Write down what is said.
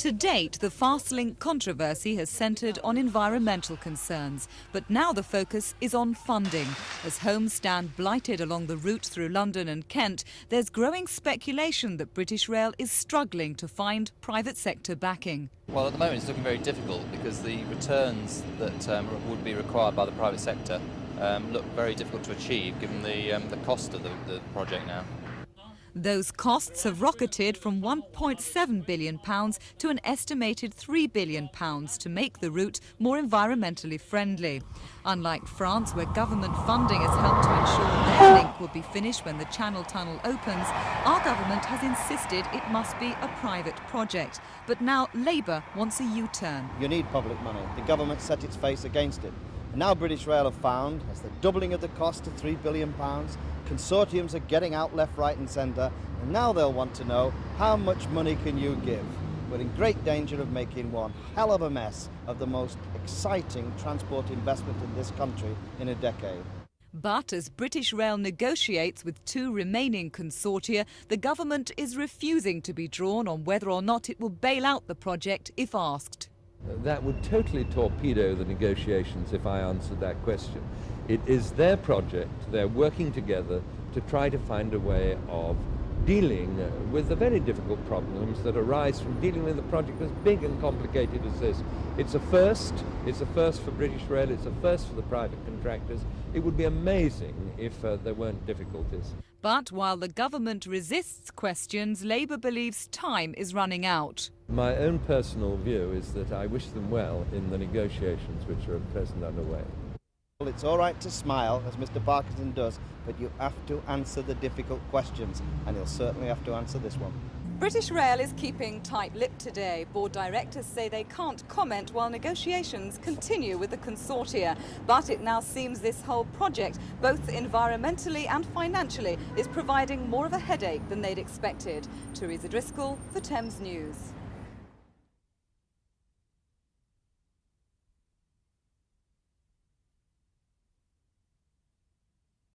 To date, the FastLink controversy has centred on environmental concerns, but now the focus is on funding. As homes stand blighted along the route through London and Kent, there's growing speculation that British Rail is struggling to find private sector backing. Well, at the moment it's looking very difficult because the returns that would be required by the private sector look very difficult to achieve given the cost of the project now. Those costs have rocketed from £1.7 billion to an estimated £3 billion to make the route more environmentally friendly. Unlike France, where government funding has helped to ensure their link will be finished when the Channel Tunnel opens, our government has insisted it must be a private project. But now Labour wants a U-turn. You need public money. The government set its face against it. And now British Rail have found, as the doubling of the cost to £3 billion, consortiums are getting out left, right and centre, and now they'll want to know how much money can you give. We're in great danger of making one hell of a mess of the most exciting transport investment in this country in a decade. But as British Rail negotiates with two remaining consortia, the government is refusing to be drawn on whether or not it will bail out the project if asked. That would totally torpedo the negotiations if I answered that question. It is their project. They're working together to try to find a way of dealing with the very difficult problems that arise from dealing with a project as big and complicated as this. It's a first. It's a first for British Rail. It's a first for the private contractors. It would be amazing if there weren't difficulties. But while the government resists questions, Labour believes time is running out. My own personal view is that I wish them well in the negotiations which are at present underway. Well, it's all right to smile, as Mr. Parkinson does, but you have to answer the difficult questions, and he'll certainly have to answer this one. British Rail is keeping tight-lipped today. Board directors say they can't comment while negotiations continue with the consortia. But it now seems this whole project, both environmentally and financially, is providing more of a headache than they'd expected. Teresa Driscoll for Thames News.